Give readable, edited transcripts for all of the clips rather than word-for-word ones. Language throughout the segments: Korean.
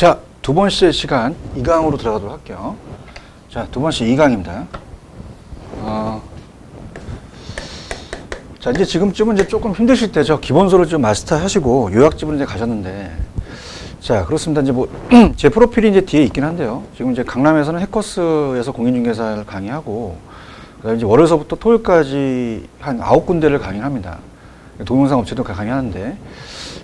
자, 두 번째 시간 2강으로 들어가도록 할게요. 자, 두 번째 2강입니다. 자, 이제 지금쯤은 이제 조금 힘드실 때죠. 기본소를 좀 마스터 하시고 요약집으로 이제 가셨는데, 자, 그렇습니다. 이제 뭐, 제 프로필이 이제 뒤에 있긴 한데요. 지금 이제 강남에서는 해커스에서 공인중개사를 강의하고, 그 다음에 이제 월요일서부터 토요일까지 한 9군데를 강의합니다. 동영상 업체도 강의하는데,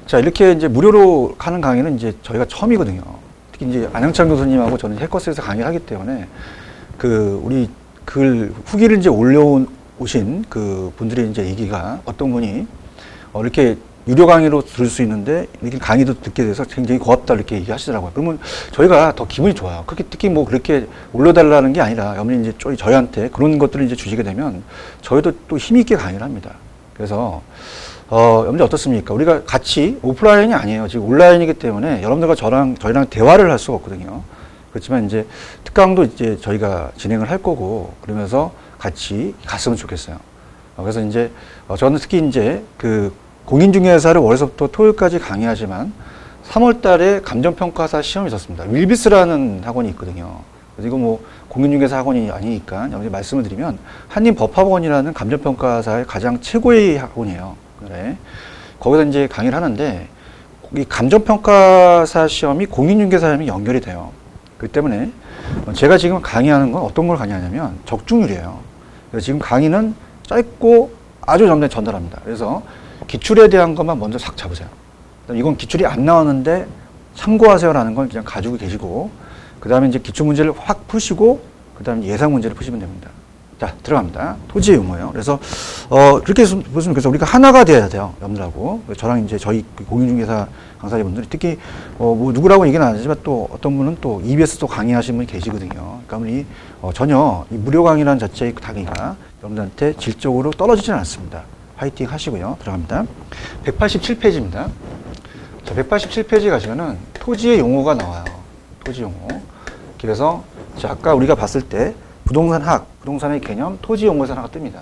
자, 이렇게 이제 무료로 하는 강의는 이제 저희가 처음이거든요. 특히 이제 안영찬 교수님하고 저는 해커스에서 강의를 하기 때문에, 우리 글 후기를 이제 오신 그 분들의 이제 얘기가 어떤 분이, 이렇게 유료 강의로 들을 수 있는데, 이렇게 강의도 듣게 돼서 굉장히 고맙다 이렇게 얘기하시더라고요. 그러면 저희가 더 기분이 좋아요. 그렇게 특히 뭐 그렇게 올려달라는 게 아니라, 여러분이 이제 저희한테 그런 것들을 이제 주시게 되면, 저희도 또 힘있게 강의를 합니다. 그래서, 여러분들 어떻습니까? 우리가 같이 오프라인이 아니에요. 지금 온라인이기 때문에 여러분들과 저희랑 대화를 할 수가 없거든요. 그렇지만 이제 특강도 이제 저희가 진행을 할 거고, 그러면서 같이 갔으면 좋겠어요. 그래서 이제, 저는 특히 이제 공인중개사를 월요일부터 토요일까지 강의하지만 3월 달에 감정평가사 시험이 있었습니다. 윌비스라는 학원이 있거든요. 그래서 이거 뭐 공인중개사 학원이 아니니까 여러분들 말씀을 드리면 한림법학원이라는 감정평가사의 가장 최고의 학원이에요. 그래. 거기서 이제 강의를 하는데, 이 감정평가사 시험이 공인중개사 시험이 연결이 돼요. 그렇기 때문에 제가 지금 강의하는 건 어떤 걸 강의하냐면 적중률이에요. 그래서 지금 강의는 짧고 아주 전달합니다. 그래서 기출에 대한 것만 먼저 싹 잡으세요. 이건 기출이 안 나왔는데 참고하세요라는 걸 그냥 가지고 계시고, 그 다음에 이제 기출문제를 확 푸시고, 그 다음에 예상 문제를 푸시면 됩니다. 자, 들어갑니다. 토지의 용어예요. 그래서, 그렇게 보시면, 그래서 우리가 하나가 돼야 돼요. 여러분들하고. 저랑 이제 저희 공인중개사 강사님분들이 특히, 뭐, 누구라고 얘기는 안 하지만 또 어떤 분은 또 EBS 또 강의하시는 분이 계시거든요. 그러니까 우리, 전혀 이 무료 강의라는 자체의 강의가 여러분들한테 질적으로 떨어지지는 않습니다. 화이팅 하시고요. 들어갑니다. 187페이지입니다. 자, 187페이지 가시면은 토지의 용어가 나와요. 토지 용어. 그래서, 자, 아까 우리가 봤을 때, 부동산의 개념, 토지 용어에서 하나가 뜹니다.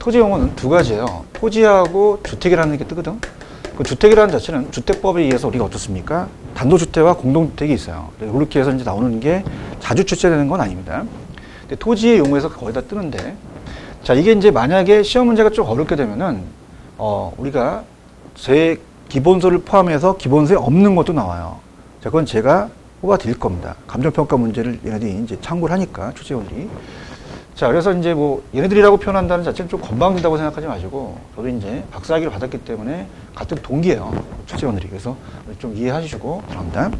토지 용어는 두 가지예요. 토지하고 주택이라는 게 뜨거든. 그 주택이라는 자체는 주택법에 의해서 우리가 어떻습니까? 단독주택과 공동주택이 있어요. 이렇게 해서 이제 나오는 게 자주 출제되는 건 아닙니다. 근데 토지의 용어에서 거의 다 뜨는데, 자, 이게 이제 만약에 시험 문제가 좀 어렵게 되면은, 우리가 제 기본소를 포함해서 기본소에 없는 것도 나와요. 자, 그건 제가 뽑아 드릴 겁니다. 감정평가 문제를 얘네들이 이제 참고를 하니까, 출제원들이. 자, 그래서 이제 뭐, 얘네들이라고 표현한다는 자체는 좀 건방진다고 생각하지 마시고, 저도 이제 박사학위를 받았기 때문에 같은 동기예요. 출제원들이. 그래서 좀 이해하시고, 들어갑니다.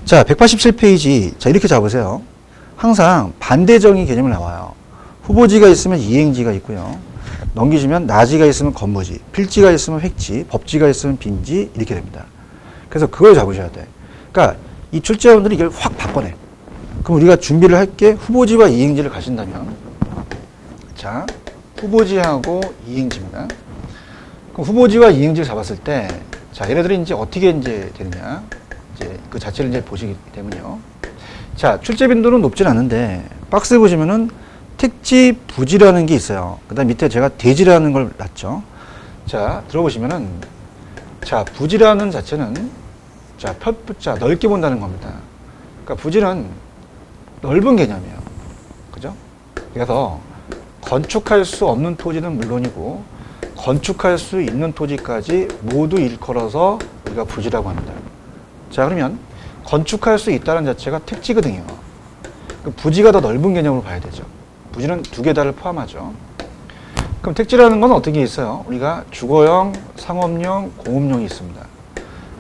자, 187페이지. 자, 이렇게 잡으세요. 항상 반대정의 개념을 나와요. 후보지가 있으면 이행지가 있고요. 넘기시면 나지가 있으면 건보지, 필지가 있으면 획지, 법지가 있으면 빈지, 이렇게 됩니다. 그래서 그걸 잡으셔야 돼. 그러니까, 이 출제원들이 이걸 확 바꿔내. 그럼 우리가 준비를 할 게 후보지와 이행지를 가신다면, 자, 후보지하고 이행지입니다. 그럼 후보지와 이행지를 잡았을 때, 자, 얘네들이 이제 어떻게 이제 되느냐, 이제 그 자체를 이제 보시기 때문에요. 자, 출제 빈도는 높진 않은데, 박스 보시면은 택지 부지라는 게 있어요. 그 다음 밑에 제가 대지라는 걸 놨죠. 자, 들어보시면은, 자, 부지라는 자체는, 자, 넓게 본다는 겁니다. 그러니까 부지는 넓은 개념이에요. 그죠? 그래서 건축할 수 없는 토지는 물론이고, 건축할 수 있는 토지까지 모두 일컬어서 우리가 부지라고 합니다. 자, 그러면 건축할 수 있다는 자체가 택지거든요. 부지가 더 넓은 개념으로 봐야 되죠. 부지는 두 개 다를 포함하죠. 그럼 택지라는 건 어떤 게 있어요? 우리가 주거용, 상업용, 공업용이 있습니다.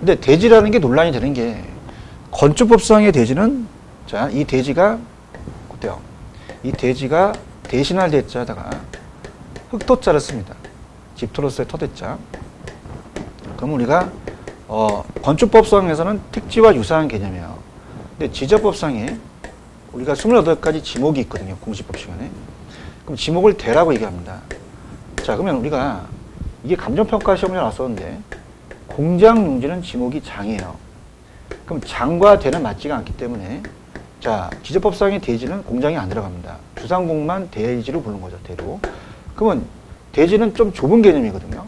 근데 대지라는 게 논란이 되는 게, 건축법상의 대지는, 자, 이 대지가 어때요? 이 대지가 대신할 대자에다가 흑토자를 씁니다. 집토로서의 터대자. 그럼 우리가 건축법상에서는 택지와 유사한 개념이에요. 근데 지적법상에 우리가 28가지 지목이 있거든요. 공시법 시간에. 그럼 지목을 대라고 얘기합니다. 자, 그러면 우리가 이게 감정평가 시험에 나왔었는데, 공장용지는 지목이 장이에요. 그럼 장과 대는 맞지가 않기 때문에, 자, 지적법상의 대지는 공장이 안 들어갑니다. 주상복만 대지로 부르는 거죠, 대로. 그러면 대지는 좀 좁은 개념이거든요.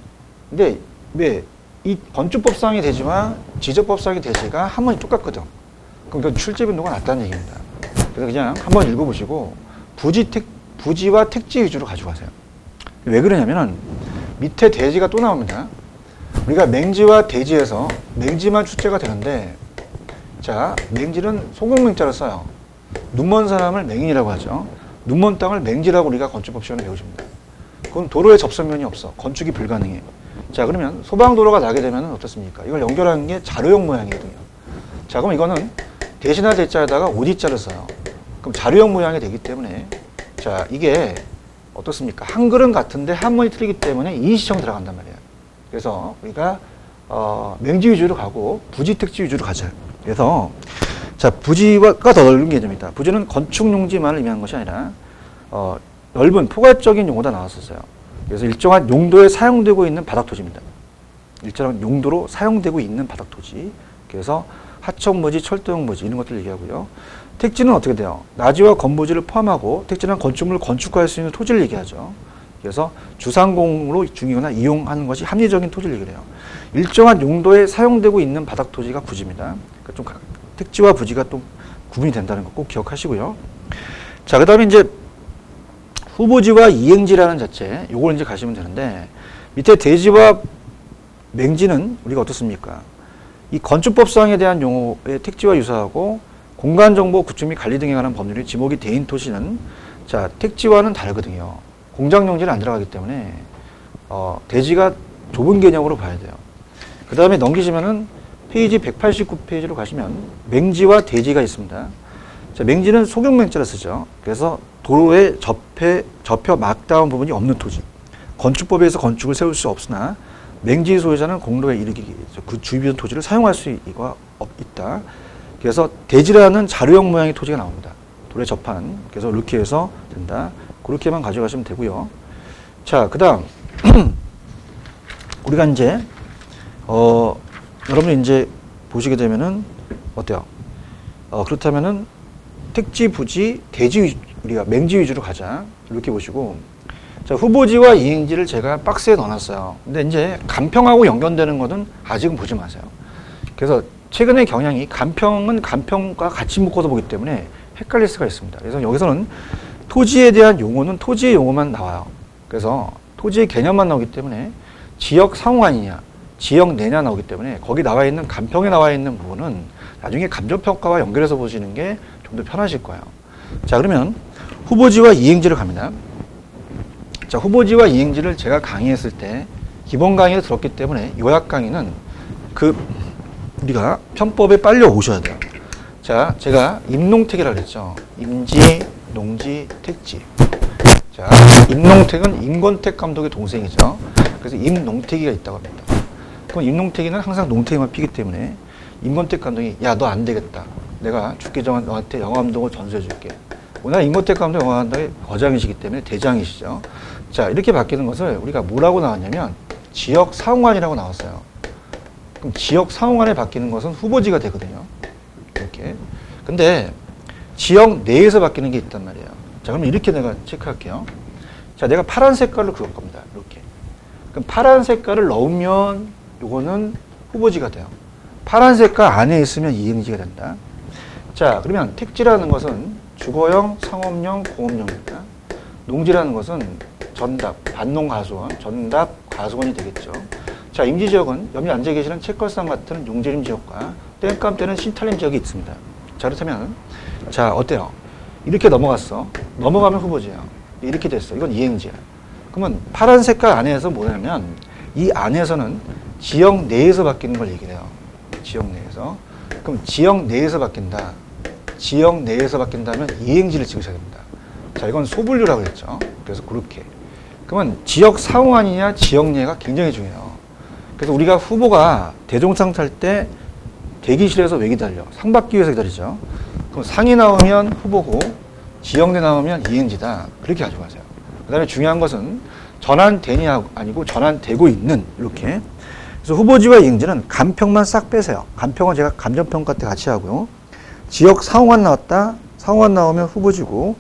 근데 왜 이 건축법상의 대지와 지적법상의 대지가 한 번이 똑같거든. 그럼 이건 출제 빈도가 낮다는 얘기입니다. 그래서 그냥 한번 읽어보시고 부지와 택지 위주로 가져가세요. 왜 그러냐면은 밑에 대지가 또 나옵니다. 우리가 맹지와 대지에서 맹지만 출제가 되는데, 자, 맹지는 소공맹자를 써요. 눈먼 사람을 맹인이라고 하죠. 눈먼 땅을 맹지라고 우리가 건축법 시간에 배우십니다. 그건 도로에 접선면이 없어. 건축이 불가능해. 자, 그러면 소방도로가 나게 되면 어떻습니까? 이걸 연결하는 게 자료형 모양이거든요. 자, 그럼 이거는 대신화 대자에다가 오디자를 써요. 그럼 자료형 모양이 되기 때문에, 자, 이게 어떻습니까? 한글은 같은데 한문이 틀리기 때문에 이시청 들어간단 말이에요. 그래서 우리가 맹지 위주로 가고 부지 택지 위주로 가자. 그래서 자, 부지가 더 넓은 개념이다. 부지는 건축 용지만을 의미하는 것이 아니라 넓은 포괄적인 용어가 나왔었어요. 그래서 일정한 용도에 사용되고 있는 바닥 토지입니다. 일정한 용도로 사용되고 있는 바닥 토지. 그래서 하천부지, 철도형 부지 이런 것들 얘기하고요. 택지는 어떻게 돼요? 나지와 건부지를 포함하고 택지는 건축물을 건축할 수 있는 토지를 얘기하죠. 그래서 주상공으로 중요나 이용하는 것이 합리적인 토지를 얘기해요. 일정한 용도에 사용되고 있는 바닥 토지가 부지입니다. 그러니까 좀 택지와 부지가 또 구분이 된다는 거 꼭 기억하시고요. 자, 그 다음에 이제 후보지와 이행지라는 자체, 요걸 이제 가시면 되는데, 밑에 대지와 맹지는 우리가 어떻습니까? 이 건축법상에 대한 용어의 택지와 유사하고 공간정보 구축 및 관리 등에 관한 법률이 지목이 대인 토지는, 자, 택지와는 다르거든요. 공장용지는 안 들어가기 때문에 대지가 좁은 개념으로 봐야 돼요. 그 다음에 넘기시면은 페이지 189페이지로 가시면 맹지와 대지가 있습니다. 자, 맹지는 소경맹자를 쓰죠. 그래서 도로에 접혀 막다운 부분이 없는 토지. 건축법에서 건축을 세울 수 없으나 맹지 소유자는 공로에 이르기 그 주변 토지를 사용할 수 있다. 그래서 대지라는 자료형 모양의 토지가 나옵니다. 도로에 접한. 그래서 이렇게 해서 된다. 그렇게만 가져가시면 되고요. 자, 그 다음 우리가 이제 여러분이 이제 보시게 되면은 어때요? 그렇다면은 택지, 부지, 대지 우리가 맹지 위주로 가자. 이렇게 보시고, 자, 후보지와 이행지를 제가 박스에 넣어놨어요. 근데 이제 간평하고 연결되는 것은 아직은 보지 마세요. 그래서 최근의 경향이 간평은 간평과 같이 묶어서 보기 때문에 헷갈릴 수가 있습니다. 그래서 여기서는 토지에 대한 용어는 토지의 용어만 나와요. 그래서 토지의 개념만 나오기 때문에 지역 상호간이냐, 지역 내냐 나오기 때문에 거기 나와 있는 간평에 나와 있는 부분은 나중에 감정평가와 연결해서 보시는 게 좀 더 편하실 거예요. 자, 그러면 후보지와 이행지를 갑니다. 자, 후보지와 이행지를 제가 강의했을 때 기본 강의에 들었기 때문에 요약 강의는 우리가 편법에 빨리 오셔야 돼요. 자, 제가 임농택이라고 그랬죠. 임지, 농지, 택지. 자, 임농택은 임권택 감독의 동생이죠. 그래서 임농택이가 있다고 합니다. 그럼 임농택이는 항상 농택만 피기 때문에 임권택 감독이 야, 너 안 되겠다. 내가 죽기 전에 너한테 영암동을 전수해 줄게. 워낙 임권택 감독 영암동의 거장이시기 때문에 대장이시죠. 자, 이렇게 바뀌는 것을 우리가 뭐라고 나왔냐면 지역 상호간이라고 나왔어요. 그럼 지역 상호간에 바뀌는 것은 후보지가 되거든요. 이렇게. 근데 지역 내에서 바뀌는 게 있단 말이에요. 자, 그럼 이렇게 내가 체크할게요. 자, 내가 파란 색깔로 그을 겁니다. 이렇게. 그럼 파란 색깔을 넣으면 요거는 후보지가 돼요. 파란 색깔 안에 있으면 이행지가 된다. 자, 그러면 택지라는 것은 주거형, 상업용, 공업용입니다. 농지라는 것은 전답, 반농가수원, 전답, 가수원이 되겠죠. 자, 임지지역은 여기 앉아 계시는 채권상 같은 용재림 지역과 땡감 때는 신탈림 지역이 있습니다. 자, 그렇다면 자, 어때요? 이렇게 넘어갔어. 넘어가면 후보지야. 이렇게 됐어. 이건 이행지야. 그러면 파란 색깔 안에서 뭐냐면 이 안에서는 지역 내에서 바뀌는 걸 얘기해요. 지역 내에서. 그럼 지역 내에서 바뀐다. 지역 내에서 바뀐다면 이행지를 찍으셔야 됩니다. 자, 이건 소분류라고 했죠. 그래서 그렇게. 그러면 지역 상호간이냐 지역 내가 굉장히 중요해요. 그래서 우리가 후보가 대종상 탈 때 대기실에서 왜 기다려? 상 받기 위해서 기다리죠. 그럼 상이 나오면 후보고 지역 내 나오면 이행지다. 그렇게 가져가세요. 그 다음에 중요한 것은 전환되니 아니고 전환되고 있는 이렇게. 그래서 후보지와 이행지는 간평만 싹 빼세요. 간평은 제가 감정평가 때 같이 하고요. 지역 상호간 나왔다. 상호간 나오면 후보지고,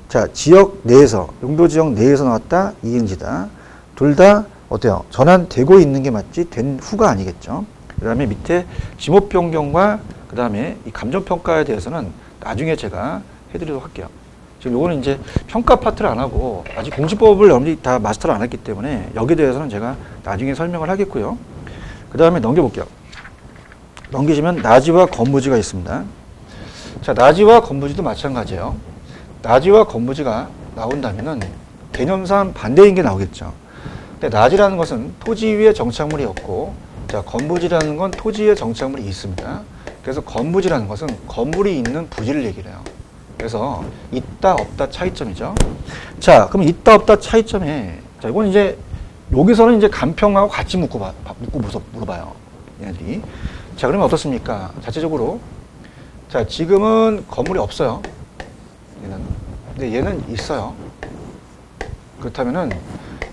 자, 지역 내에서, 용도 지역 내에서 나왔다. 이행지다. 둘 다 어때요? 전환되고 있는 게 맞지 된 후가 아니겠죠. 그 다음에 밑에 지목 변경과 그 다음에 이 감정평가에 대해서는 나중에 제가 해드리도록 할게요. 지금 요거는 이제 평가 파트를 안 하고 아직 공시법을 여러분들이 다 마스터를 안 했기 때문에 여기에 대해서는 제가 나중에 설명을 하겠고요. 그 다음에 넘겨볼게요. 넘기시면 나지와 건무지가 있습니다. 자, 나지와 건무지도 마찬가지예요. 나지와 건무지가 나온다면은 개념상 반대인 게 나오겠죠. 근데 나지라는 것은 토지 위에 정착물이 없고, 자, 건무지라는 건 토지 위에 정착물이 있습니다. 그래서 건무지라는 것은 건물이 있는 부지를 얘기를 해요. 그래서 있다 없다 차이점이죠. 자, 그럼 있다 없다 차이점에, 자, 이건 이제 여기서는 이제 간평하고 같이 물어봐요. 얘네들이. 자, 그러면 어떻습니까? 자체적으로. 자, 지금은 건물이 없어요. 얘는. 근데 얘는 있어요. 그렇다면은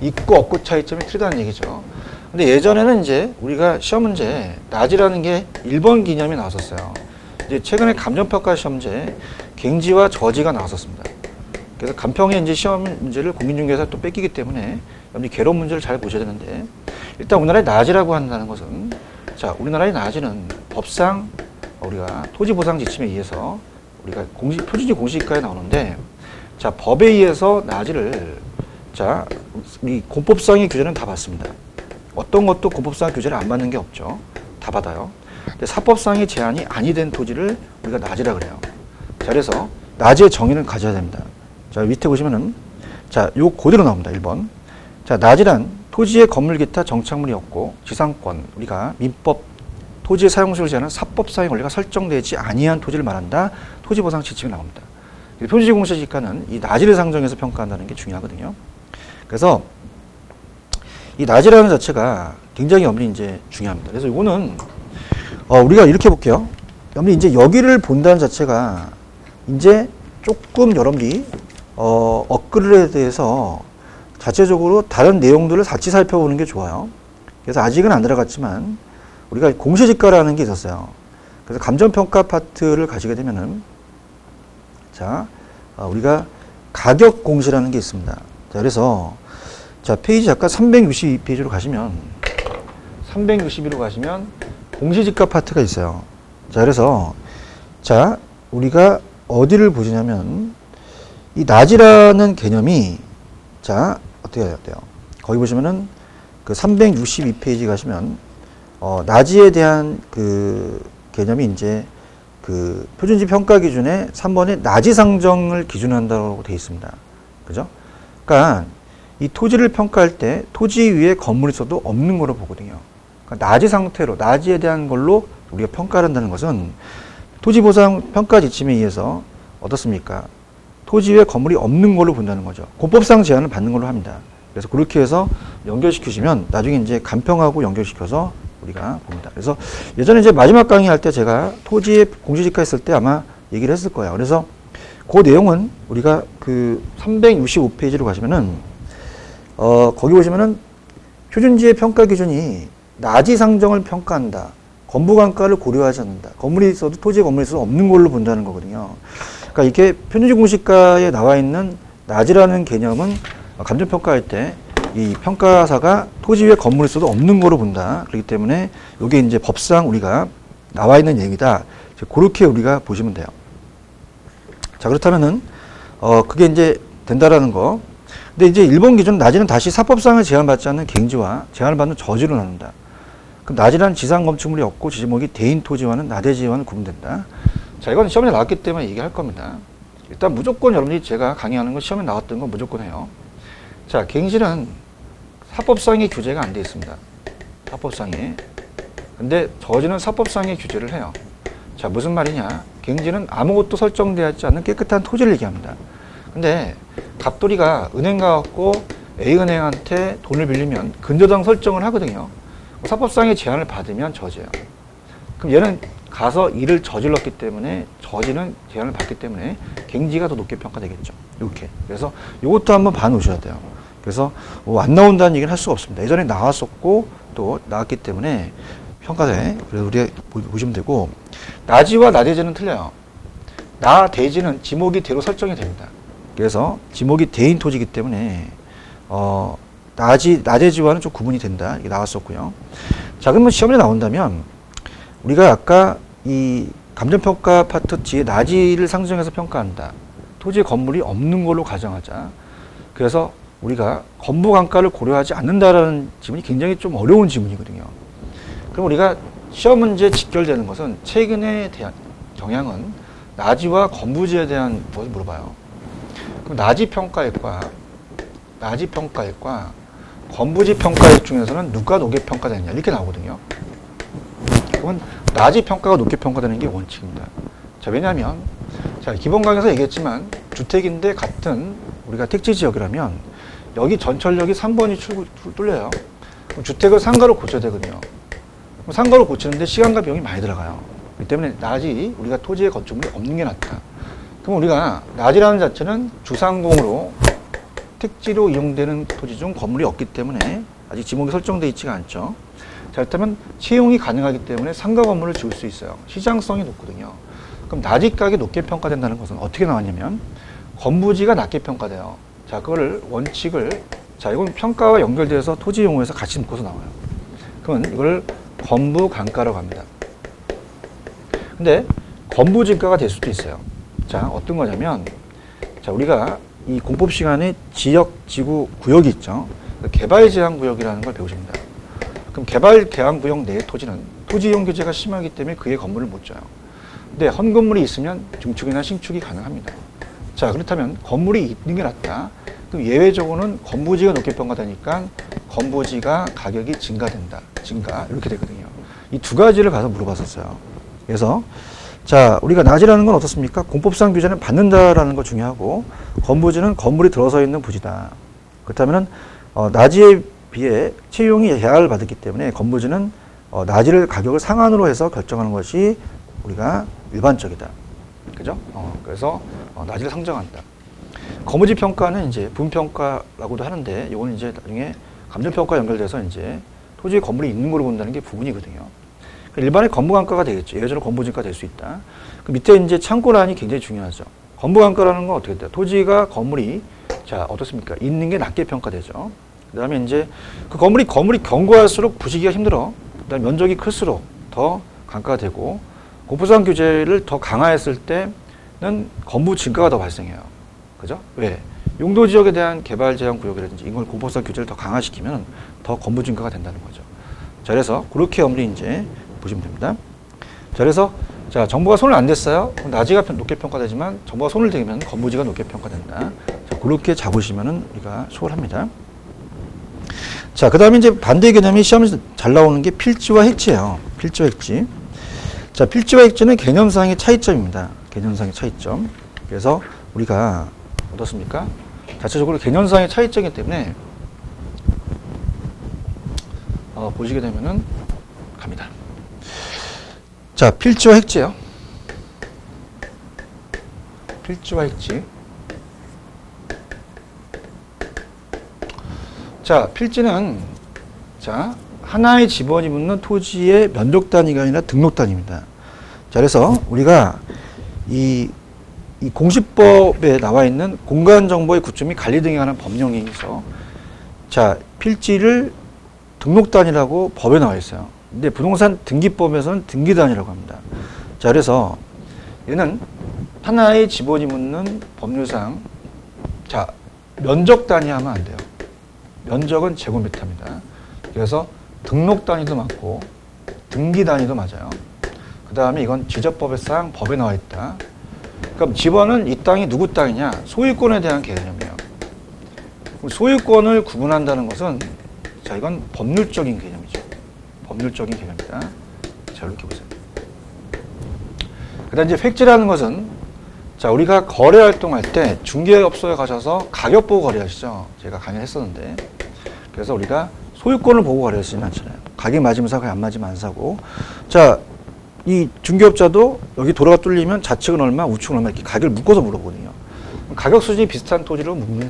있고 없고 차이점이 틀리다는 얘기죠. 근데 예전에는 이제 우리가 시험 문제 나지라는 게 1번 개념이 나왔었어요. 이제 최근에 감정평가 시험제 갱지와 저지가 나왔었습니다. 그래서 간평의 이제 시험 문제를 공인중개사 또 뺏기기 때문에 여러분이 개론 문제를 잘 보셔야 되는데, 일단 우리나라의 나지라고 한다는 것은, 자, 우리나라의 나지는 법상 우리가 토지보상 지침에 의해서 우리가 표준지 공시지가에 나오는데, 자, 법에 의해서 나지를, 자, 우리 공법상의 규제는 다 받습니다. 어떤 것도 공법상 규제를 안 받는 게 없죠. 다 받아요. 근데 사법상의 제한이 아니 된 토지를 우리가 나지라 그래요. 자, 그래서 나지의 정의를 가져야 됩니다. 자, 밑에 보시면은, 자, 요 그대로 나옵니다. 1번. 자, 나지란 토지의 건물 기타 정착물이 없고 지상권, 우리가 민법 토지의 사용수를 제한하는 사법상의 권리가 설정되지 아니한 토지를 말한다. 토지보상 지침이 나옵니다. 표준지 공시지가는 이 나지를 상정해서 평가한다는 게 중요하거든요. 그래서 이 나지라는 자체가 굉장히 여러분이 이제 중요합니다. 그래서 이거는 우리가 이렇게 볼게요. 여러분이 이제 여기를 본다는 자체가 이제 조금 여러분이 업글에 대해서 자체적으로 다른 내용들을 같이 살펴보는 게 좋아요. 그래서 아직은 안 들어갔지만 우리가 공시지가라는 게 있었어요. 그래서 감정평가 파트를 가지게 되면은, 자, 우리가 가격 공시라는 게 있습니다. 자, 그래서 자, 페이지 잠깐 362페이지로 가시면, 362로 가시면 공시지가 파트가 있어요. 자, 그래서 자, 우리가 어디를 보시냐면 이 나지라는 개념이, 자, 어떻게 해야 돼요? 거기 보시면은 그 362페이지 가시면 나지에 대한 그 개념이 이제 그 표준지 평가 기준에 3번에 나지 상정을 기준한다고 되어 있습니다. 그죠? 그러니까 이 토지를 평가할 때 토지 위에 건물이 있어도 없는 거로 보거든요. 그러니까 나지 상태로, 나지에 대한 걸로 우리가 평가를 한다는 것은 토지보상 평가 지침에 의해서 어떻습니까? 토지 위에 건물이 없는 걸로 본다는 거죠. 공법상 제한을 받는 걸로 합니다. 그래서 그렇게 해서 연결시키시면 나중에 이제 간평하고 연결시켜서 우리가 봅니다. 그래서 예전에 이제 마지막 강의 할 때 제가 토지의 공시지가 했을 때 아마 얘기를 했을 거예요. 그래서 그 내용은 우리가 그 365페이지로 가시면은 거기 보시면은 표준지의 평가 기준이 나지 상정을 평가한다. 건부간가를 고려하지 않는다. 건물이 있어도 토지에 건물이 있어도 없는 걸로 본다는 거거든요. 그러니까 이게 표준지 공시가에 나와 있는 나지라는 개념은 감정평가할 때 이 평가사가 토지 위에 건물이 있어도 없는 거로 본다. 그렇기 때문에 이게 이제 법상 우리가 나와 있는 얘기다. 그렇게 우리가 보시면 돼요. 자, 그렇다면은 그게 이제 된다라는 거. 근데 이제 1번 기준 나지는 다시 사법상을 제한받지 않는 갱지와 제한을 받는 저지로 나눈다. 그럼 나지란 지상 건축물이 없고 지목이 대인 토지와는 나대지와는 구분된다. 자, 이건 시험에 나왔기 때문에 얘기할 겁니다. 일단 무조건 여러분들이 제가 강의하는 건 시험에 나왔던 건 무조건 해요. 자, 갱지는 사법상의 규제가 안 돼 있습니다. 사법상에. 근데 저지는 사법상의 규제를 해요. 자, 무슨 말이냐? 갱지는 아무것도 설정되지 않는 깨끗한 토지를 얘기합니다. 근데 갑돌이가 은행 가갖고 A은행한테 돈을 빌리면 근저당 설정을 하거든요. 사법상의 제한을 받으면 저지예요. 그럼 얘는 가서 일을 저질렀기 때문에 저지는 제한을 받기 때문에 갱지가 더 높게 평가되겠죠. 이렇게. 그래서 이것도 한번 봐놓으셔야 돼요. 그래서 안 나온다는 얘기는 할 수가 없습니다. 예전에 나왔었고 또 나왔기 때문에 평가돼. 그래서 우리가 보시면 되고, 나지와 나대지는 틀려요. 나대지는 지목이 대로 설정이 됩니다. 그래서 지목이 대인 토지이기 때문에 나대지와는 좀 구분이 된다. 이게 나왔었고요. 자, 그러면 시험에 나온다면 우리가 아까 이 감정평가 파트 뒤에 나지를 상정해서 평가한다. 토지에 건물이 없는 걸로 가정하자. 그래서 우리가 건물 감가를 고려하지 않는다라는 지문이 굉장히 좀 어려운 지문이거든요. 그럼 우리가 시험 문제에 직결되는 것은 최근에 대한 경향은 나지와 건부지에 대한 것을 물어봐요. 그럼 나지 평가액과 건부지 평가액 중에서는 누가 높게 평가되느냐 이렇게 나오거든요. 그러면 나지 평가가 높게 평가되는 게 원칙입니다. 자, 왜냐하면 자, 기본 강의에서 얘기했지만 주택인데 같은 우리가 택지 지역이라면 여기 전철역이 3번이 뚫려요. 그럼 주택을 상가로 고쳐야 되거든요. 그럼 상가로 고치는데 시간과 비용이 많이 들어가요. 그렇기 때문에 나지 우리가 토지에 건축물이 없는 게 낫다. 그럼 우리가 나지라는 자체는 주상공으로 택지로 이용되는 토지 중 건물이 없기 때문에 아직 지목이 설정되어 있지가 않죠. 자, 그렇다면 채용이 가능하기 때문에 상가 건물을 지을 수 있어요. 시장성이 높거든요. 그럼 나지가격이 높게 평가된다는 것은 어떻게 나왔냐면 건부지가 낮게 평가돼요. 자, 그거를 원칙을 자, 이건 평가와 연결돼서 토지 용어에서 같이 묶어서 나와요. 그러면 이걸 건부 감가라고 합니다. 근데 건부지가가 될 수도 있어요. 자, 어떤 거냐면 자, 우리가 이 공법 시간에 지역, 지구, 구역이 있죠. 개발 제한 구역이라는 걸 배우십니다. 그럼 개발 제한 구역 내의 토지는 토지 이용 규제가 심하기 때문에 그의 건물을 못 져요. 근데 헌 건물이 있으면 증축이나 신축이 가능합니다. 자, 그렇다면 건물이 있는 게 낫다. 그럼 예외적으로는 건부지가 높게 평가되니까 건부지가 가격이 증가된다. 증가 이렇게 되거든요. 이 두 가지를 가서 물어봤었어요. 그래서 자, 우리가 나지라는 건 어떻습니까? 공법상 규제는 받는다라는 거 중요하고 건부지는 건물이 들어서 있는 부지다. 그렇다면은 나지에 비해 채용이 제한을 받았기 때문에 건부지는 나지를 가격을 상한으로 해서 결정하는 것이 우리가 일반적이다. 그죠? 그래서 나지를 상정한다. 건부지 평가는 이제 분평가라고도 하는데 이거는 이제 나중에 감정평가 연결돼서 이제 토지에 건물이 있는 걸로 본다는 게 부분이거든요. 일반의 건부감가가 되겠죠. 예외적으로 건부지가 될 수 있다. 그 밑에 이제 참고란이 굉장히 중요하죠. 건부감가라는 건 어떻게 돼요? 토지가 건물이 자 어떻습니까? 있는 게 낮게 평가되죠. 그다음에 이제 그 건물이 견고할수록 부수기가 힘들어. 그다음 면적이 클수록 더 감가가 되고 공법상 규제를 더 강화했을 때는 건부 증가가 더 발생해요. 그죠? 왜? 용도 지역에 대한 개발 제한 구역이라든지 이걸 공법상 규제를 더 강화시키면 더 건부 증가가 된다는 거죠. 자, 그래서 그렇게 엄리 이제 보시면 됩니다. 자, 그래서 자, 정부가 손을 안 댔어요. 그럼 나지가 높게 평가되지만 정부가 손을 대면 건부지가 높게 평가된다. 자, 그렇게 잡으시면은 우리가 수월합니다. 자, 그 다음에 이제 반대 개념이 시험에서 잘 나오는 게 필지와 핵지예요. 필지와 핵지. 자, 필지와 핵지는 개념상의 차이점입니다. 개념상의 차이점. 그래서 우리가 어떻습니까? 자체적으로 개념상의 차이점이기 때문에 보시게 되면은 갑니다. 자, 필지와 핵지예요. 필지와 핵지. 자, 필지는 자, 하나의 지번이 붙는 토지의 면적 단위가 아니라 등록 단위입니다. 자, 그래서 우리가 이 공시법에 나와 있는 공간 정보의 구축 및 관리 등에 관한 법령에 있어 자, 필지를 등록 단위라고 법에 나와 있어요. 근데 부동산 등기법에서는 등기 단위라고 합니다. 자, 그래서 얘는 하나의 지번이 묻는 법률상 자, 면적 단위 하면 안 돼요. 면적은 제곱미터입니다. 그래서 등록 단위도 맞고 등기 단위도 맞아요. 그 다음에 이건 지적법에상 법에 나와 있다. 그럼 지번은 이 땅이 누구 땅이냐? 소유권에 대한 개념이에요. 소유권을 구분한다는 것은 자, 이건 법률적인 개념이죠. 법률적인 개념이다. 자, 이렇게 보세요. 그 다음 이제 획지라는 것은 자, 우리가 거래 활동할 때 중개업소에 가셔서 가격 보고 거래하시죠. 제가 강의했었는데. 그래서 우리가 소유권을 보고 거래하시진 않잖아요. 가격 맞으면 사고, 안 맞으면 안 사고. 자, 이 중개업자도 여기 도로가 뚫리면 좌측은 얼마, 우측은 얼마 이렇게 가격을 묶어서 물어보거든요. 가격 수준이 비슷한 토지를 묻는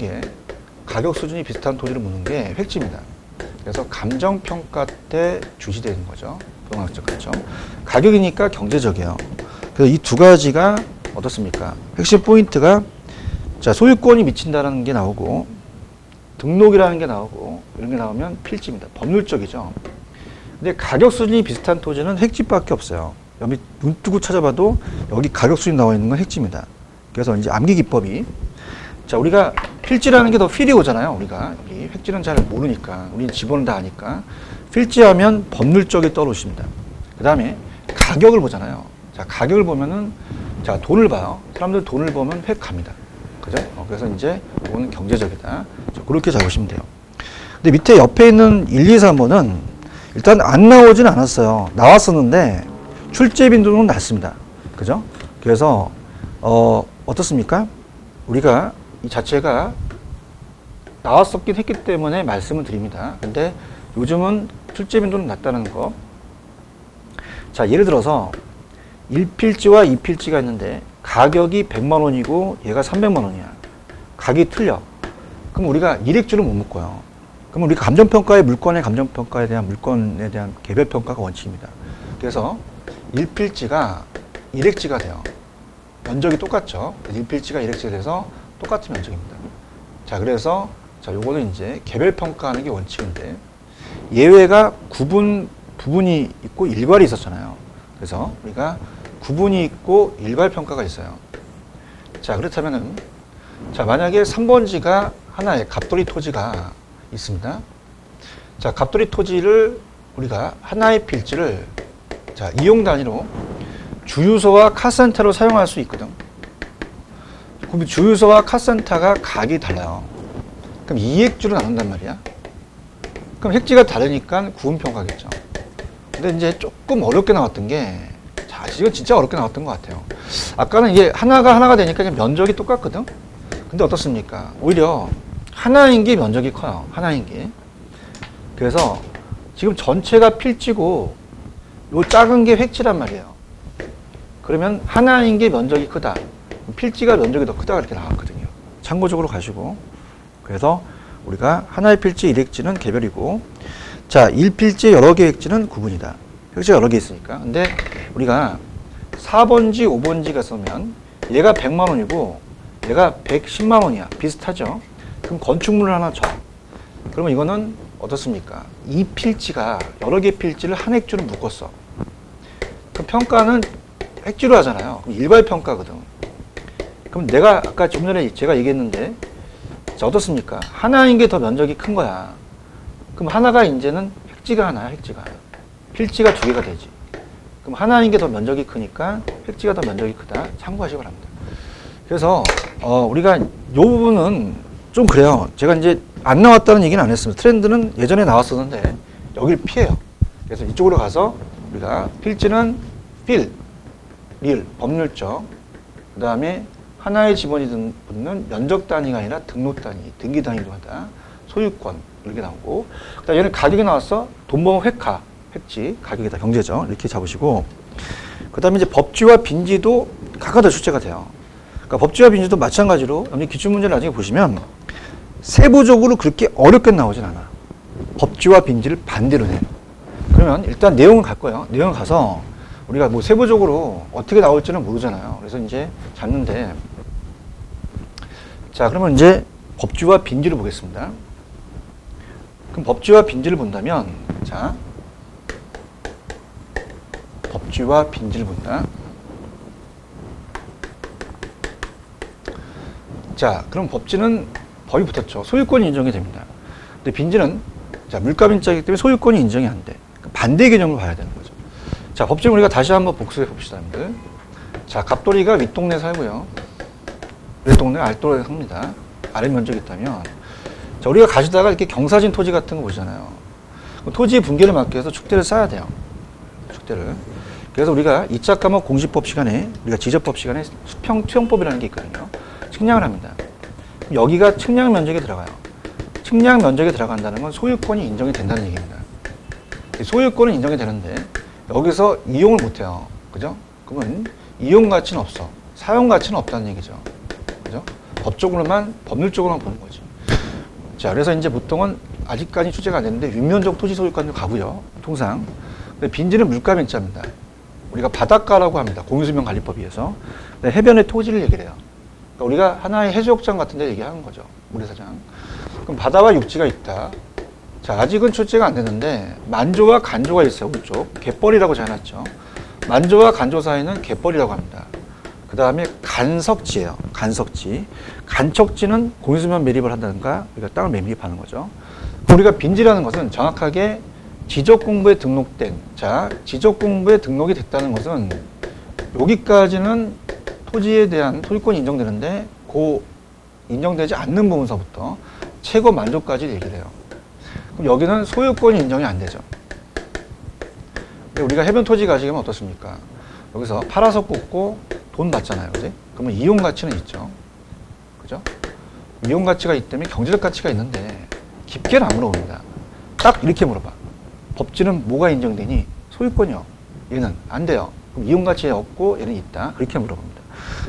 게 획지입니다. 그래서 감정평가 때 주시되는 거죠. 부동산적 가점. 가격이니까 경제적이에요. 그래서 이 두 가지가 어떻습니까? 핵심 포인트가 자, 소유권이 미친다는 게 나오고 등록이라는 게 나오고 이런 게 나오면 필지입니다. 법률적이죠. 근데 가격 수준이 비슷한 토지는 획지밖에 없어요. 여기 눈 뜨고 찾아봐도 여기 가격순이 나와 있는 건 핵지입니다. 그래서 이제 암기 기법이, 자, 우리가 필지라는 게 더 필이 오잖아요. 우리가 여기 핵지는 잘 모르니까, 우리는 지번은 다 아니까. 필지하면 법률 쪽이 떠오르십니다. 그 다음에 가격을 보잖아요. 자, 가격을 보면은, 자, 돈을 봐요. 사람들 돈을 보면 획 갑니다. 그죠? 그래서 이제 이거는 경제적이다. 자, 그렇게 잘 보시면 돼요. 근데 밑에 옆에 있는 1, 2, 3번은 일단 안 나오진 않았어요. 나왔었는데 출제 빈도는 낮습니다. 그죠? 그래서 어떻습니까? 우리가 이 자체가 나왔었긴 했기 때문에 말씀을 드립니다. 근데 요즘은 출제 빈도는 낮다는 거. 자, 예를 들어서 1필지와 2필지가 있는데 가격이 100만 원이고 얘가 300만 원이야. 가격이 틀려. 그럼 우리가 일액주를 못 묶어요. 그럼 우리 감정평가의 물건의 감정평가에 대한 물건에 대한 개별평가가 원칙입니다. 그래서 1필지가 1액지가 돼요. 면적이 똑같죠. 1필지가 1액지가 돼서 똑같은 면적입니다. 자, 그래서 자, 요거는 이제 개별평가하는 게 원칙인데 예외가 부분이 있고 일괄이 있었잖아요. 그래서 우리가 구분이 있고 일괄평가가 있어요. 자, 그렇다면은, 자, 만약에 3번지가 하나의 갑돌이 토지가 있습니다. 자, 갑돌이 토지를 우리가 하나의 필지를, 자, 이용 단위로 주유소와 카센터로 사용할 수 있거든. 그럼 주유소와 카센터가 가격이 달라요. 그럼 이액주로 나눈단 말이야. 그럼 핵지가 다르니까 구분평가겠죠. 근데 이제 조금 어렵게 나왔던 게, 자, 이건 진짜 어렵게 나왔던 것 같아요. 아까는 이게 하나가 되니까 면적이 똑같거든? 근데 어떻습니까? 오히려 하나인 게 면적이 커요. 하나인 게. 그래서 지금 전체가 필지고, 요 작은 게 획지란 말이에요. 그러면 하나인 게 면적이 크다. 필지가 면적이 더 크다. 그렇게 나왔거든요. 참고적으로 가시고. 그래서 우리가 하나의 필지 1획지는 개별이고, 자, 1필지 여러 개 획지는 구분이다. 획지가 여러 개 있으니까. 근데 우리가 4번지, 5번지가 쓰면 얘가 100만 원이고 얘가 110만 원이야. 비슷하죠? 그럼 건축물을 하나 줘. 그러면 이거는 어떻습니까? 이 필지가 여러 개 필지를 한 획지로 묶었어. 그럼 평가는 획지로 하잖아요. 그럼 일괄 평가거든. 그럼 내가 아까 좀 전에 제가 얘기했는데, 자, 어떻습니까? 하나인 게 더 면적이 큰 거야. 그럼 하나가 이제는 획지가 하나야, 획지가. 필지가 두 개가 되지. 그럼 하나인 게 더 면적이 크니까 획지가 더 면적이 크다. 참고하시기 바랍니다. 그래서 우리가 이 부분은 좀 그래요. 제가 이제 안 나왔다는 얘기는 안 했습니다. 트렌드는 예전에 나왔었는데 여기를 피해요. 그래서 이쪽으로 가서 우리가 필지는 필, 리을, 법률적, 그 다음에 하나의 지번이 붙는 면적 단위가 아니라 등록 단위, 등기 단위로 하다. 소유권 이렇게 나오고, 그다음 얘는 가격이 나왔어. 돈 버면 획하, 획지, 가격이다, 경제죠. 이렇게 잡으시고, 그다음에 이제 법지와 빈지도 각각 다 출제가 돼요. 그러니까 법지와 빈지도 마찬가지로 여러분이 기출 문제를 나중에 보시면 세부적으로 그렇게 어렵게 나오진 않아. 법지와 빈지를 반대로 해. 그러면 일단 내용은 갈 거예요. 내용을 가서 우리가 뭐 세부적으로 어떻게 나올지는 모르잖아요. 그래서 이제 잡는데, 자, 그러면 이제 법지와 빈지를 보겠습니다. 그럼 법지와 빈지를 본다면, 자, 법지와 빈지를 본다. 자, 그럼 법지는 법이 붙었죠. 소유권이 인정이 됩니다. 근데 빈지는, 자, 물가빈자이기 때문에 소유권이 인정이 안 돼. 반대 개념으로 봐야 되는 거죠. 자, 법지는 우리가 다시 한번 복습해 봅시다, 여러분들. 자, 갑돌이가 윗동네 살고요. 윗동네가 알동네에 삽니다. 아래 면적이 있다면, 자, 우리가 가시다가 이렇게 경사진 토지 같은 거 보시잖아요. 토지의 분계를 막기 위해서 축대를 쌓아야 돼요. 축대를. 그래서 우리가 2차 과목 공시법 시간에, 우리가 지적법 시간에 수평 투영법이라는 게 있거든요. 측량을 합니다. 여기가 측량 면적에 들어가요. 측량 면적에 들어간다는 건 소유권이 인정이 된다는 얘기입니다. 소유권은 인정이 되는데 여기서 이용을 못해요. 그죠? 그러면 이용 가치는 없어. 사용 가치는 없다는 얘기죠. 그죠? 법적으로만, 법률적으로만 보는 거지. 자, 그래서 이제 보통은 아직까지 출제가 안 됐는데 윤면적 토지 소유권도 가고요. 통상. 근데 빈지는 물가빈자입니다. 우리가 바닷가라고 합니다. 공유수명관리법에 의해서. 해변의 토지를 얘기를 해요. 그러니까 우리가 하나의 해수욕장 같은 데 얘기하는 거죠. 모래사장. 그럼 바다와 육지가 있다. 자, 아직은 출제가 안 됐는데 만조와 간조가 있어요. 오른쪽. 갯벌이라고 적어놨죠. 만조와 간조 사이는 갯벌이라고 합니다. 그 다음에 간석지예요. 간석지. 간척지는 공유수면 매립을 한다든가 우리가 땅을 매립하는 거죠. 우리가 빈지라는 것은 정확하게 지적공부에 등록된, 자, 지적공부에 등록이 됐다는 것은 여기까지는 토지에 대한 소유권이 인정되는데 그 인정되지 않는 부분서부터 최고 만조까지 얘기를 해요. 그럼 여기는 소유권이 인정이 안 되죠. 우리가 해변 토지 가지면 어떻습니까? 여기서 팔아서 꽂고 돈 받잖아요. 그지? 그러면 이용 가치는 있죠. 그죠? 이용 가치가 있다면 경제적 가치가 있는데 깊게는 안 물어봅니다. 딱 이렇게 물어봐. 법지는 뭐가 인정되니? 소유권이요. 얘는 안 돼요. 그럼 이용 가치에 없고 얘는 있다. 그렇게 물어봅니다.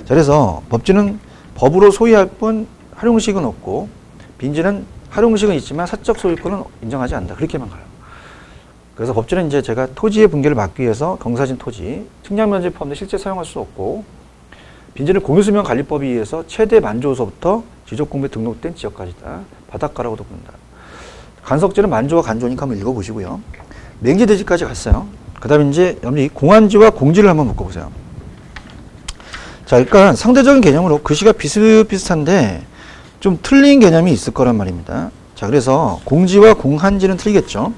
자, 그래서 법지는 법으로 소유할 뿐 활용식은 없고 빈지는 활용식은 있지만 사적 소유권은 인정하지 않는다. 그렇게만 가요. 그래서 법지는 이제 제가 토지의 분개를 막기 위해서 경사진 토지, 측량면적이 포함돼 실제 사용할 수 없고 빈지는 공유수면 관리법에 의해서 최대 만조소부터 지적공부에 등록된 지역까지다. 바닷가라고도 부른다. 간석지는 만조와 간조니까 한번 읽어보시고요. 맹지대지까지 갔어요. 그 다음에 이제 여러분이 공안지와 공지를 한번 묶어보세요. 자, 그러니까 상대적인 개념으로 글씨가 비슷비슷한데 좀 틀린 개념이 있을 거란 말입니다. 자, 그래서 공지와 공한지는 틀리겠죠.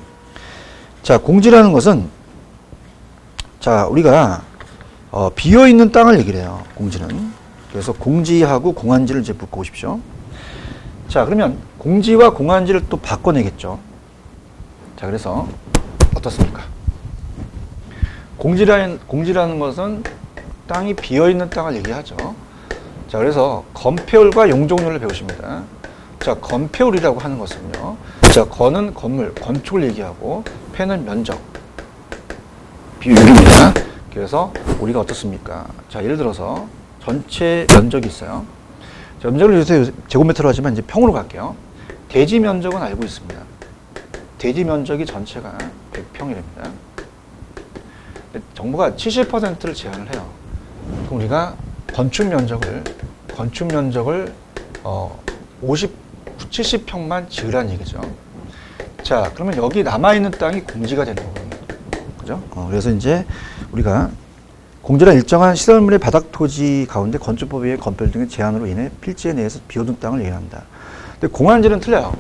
자, 공지라는 것은 자, 우리가 비어있는 땅을 얘기를 해요. 공지는. 그래서 공지하고 공한지를 이제 묶어 오십시오. 자, 그러면 공지와 공한지를 또 바꿔내겠죠. 자, 그래서 어떻습니까? 공지라는 것은 땅이 비어있는 땅을 얘기하죠. 자, 그래서 건폐율과 용적률을 배우십니다. 자, 건폐율이라고 하는 것은요. 자, 건은 건물, 건축을 얘기하고 폐는 면적, 비율입니다. 그래서 우리가 어떻습니까? 자, 예를 들어서 전체 면적이 있어요. 자, 면적을 요새 제곱미터로 하지만 이제 평으로 갈게요. 대지 면적은 알고 있습니다. 대지 면적이 전체가 100평이랍니다. 정부가 70%를 제한을 해요. 그럼 우리가 건축 면적을 70평만 지으라는 얘기죠. 자, 그러면 여기 남아있는 땅이 공지가 되는 거거든요. 그죠? 그래서 이제 우리가 공지란 일정한 시설물의 바닥 토지 가운데 건축법에 의해 건폐율 등의 제한으로 인해 필지에 내에서 비워둔 땅을 얘기합니다. 근데 공한지는 틀려요.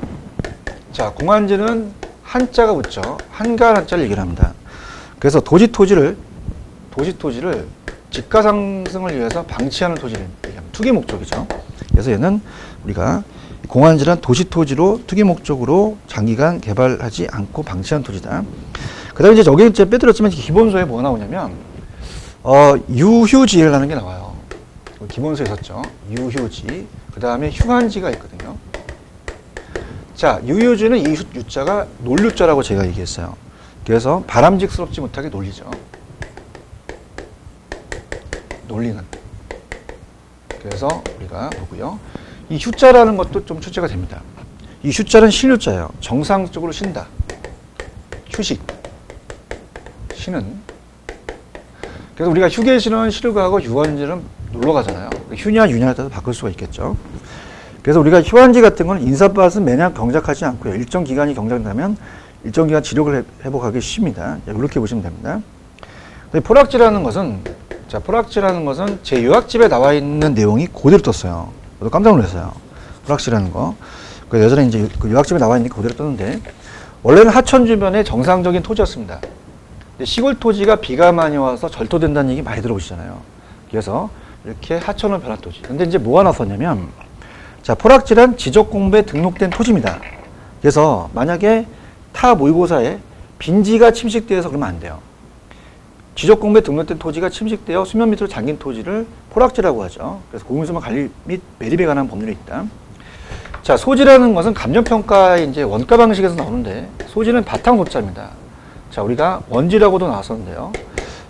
자, 공한지는 한자가 붙죠. 한가한 한자를 얘기를 합니다. 그래서 도시 토지를 집가 상승을 위해서 방치하는 토지를 얘기합니다. 투기 목적이죠. 그래서 얘는 우리가 공한지란 도시 토지로 투기 목적으로 장기간 개발하지 않고 방치한 토지다. 그 다음에 이제 여기 이제 빼드렸지만 기본소에 뭐 나오냐면, 유휴지라는 게 나와요. 기본소에 있었죠. 유휴지. 그 다음에 휴한지가 있거든요. 자, 유휴지는 이 유자가 논류자라고 제가 얘기했어요. 그래서 바람직스럽지 못하게 논리죠. 논리는. 그래서 우리가 보고요. 이 휴자라는 것도 좀 출제가 됩니다. 이 휴자는 실유자예요. 정상적으로 쉰다. 휴식. 쉬는. 그래서 우리가 휴게실은 쉬러 가고 유한지는 놀러 가잖아요. 휴냐 유냐에 따라서 바꿀 수가 있겠죠. 그래서 우리가 휴한지 같은 건 인사받은 매년 경작하지 않고요. 일정 기간이 경작되면 일정 기간 지력을 회복하기 쉽습니다. 이렇게 보시면 됩니다. 포락지라는 것은 제 요약집에 나와 있는 내용이 그대로 떴어요. 저도 깜짝 놀랐어요. 포락지라는 거. 그 예전에 이제 그 요약집에 나와 있는 게 그대로 떴는데 원래는 하천 주변의 정상적인 토지였습니다. 시골 토지가 비가 많이 와서 절토된다는 얘기 많이 들어보시잖아요. 그래서 이렇게 하천을 변한 토지. 근데 이제 뭐가 나섰냐면, 자, 포락지란 지적공부에 등록된 토지입니다. 그래서 만약에 타 모의고사에 빈지가 침식되어서 그러면 안 돼요. 지적공부에 등록된 토지가 침식되어 수면 밑으로 잠긴 토지를 포락지라고 하죠. 그래서 공유수면 관리 및 매립에 관한 법률이 있다. 자, 소지라는 것은 감정평가의 이제 원가 방식에서 나오는데, 소지는 바탕소자입니다. 자, 우리가 원지라고도 나왔었는데요.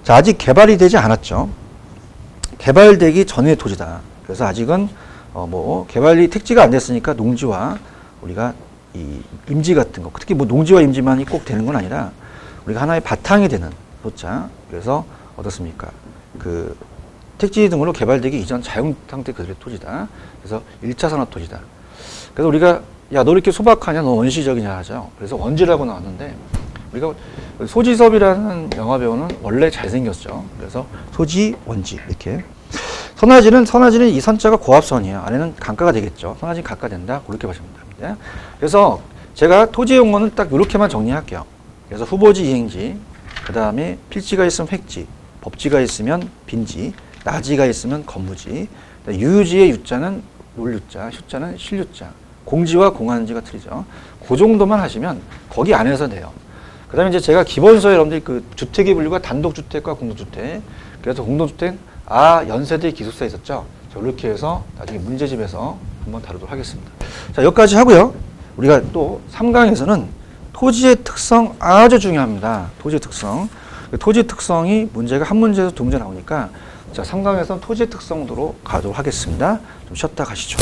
자, 아직 개발이 되지 않았죠. 개발되기 전의 토지다. 그래서 아직은 개발이 택지가 안 됐으니까 농지와 우리가 이 임지 같은 거, 특히 뭐 농지와 임지만이 꼭 되는 건 아니라 우리가 하나의 바탕이 되는 소자. 그래서 어떻습니까? 그 택지 등으로 개발되기 이전 자연 상태 그대로의 토지다. 그래서 1차 산업 토지다. 그래서 우리가 야, 너 이렇게 소박하냐? 너 원시적이냐 하죠. 그래서 원지라고 나왔는데 우리가 소지섭이라는 영화 배우는 원래 잘생겼죠. 그래서 소지, 원지 이렇게. 선화지는 이 선자가 고합선이에요. 안에는 강가가 되겠죠. 선화지 강가 된다. 그렇게 보시면 됩니다. 그래서 제가 토지 용어는 딱 이렇게만 정리할게요. 그래서 후보지, 이행지, 그 다음에 필지가 있으면 획지, 법지가 있으면 빈지, 나지가 있으면 건무지, 유유지의 유자는 논유자, 휴자는 실유자, 공지와 공한지가 틀리죠. 그 정도만 하시면 거기 안에서 돼요. 그 다음에 이제 제가 기본서에 여러분들이 그 주택의 분류가 단독주택과 공동주택, 그래서 공동주택, 연세대 기숙사 있었죠. 이렇게 해서 나중에 문제집에서 한번 다루도록 하겠습니다. 자, 여기까지 하고요. 우리가 또 3강에서는 토지의 특성 아주 중요합니다. 토지의 특성. 토지의 특성이 문제가 한 문제에서 두 문제 나오니까 자, 3강에서는 토지의 특성도로 가도록 하겠습니다. 좀 쉬었다 가시죠.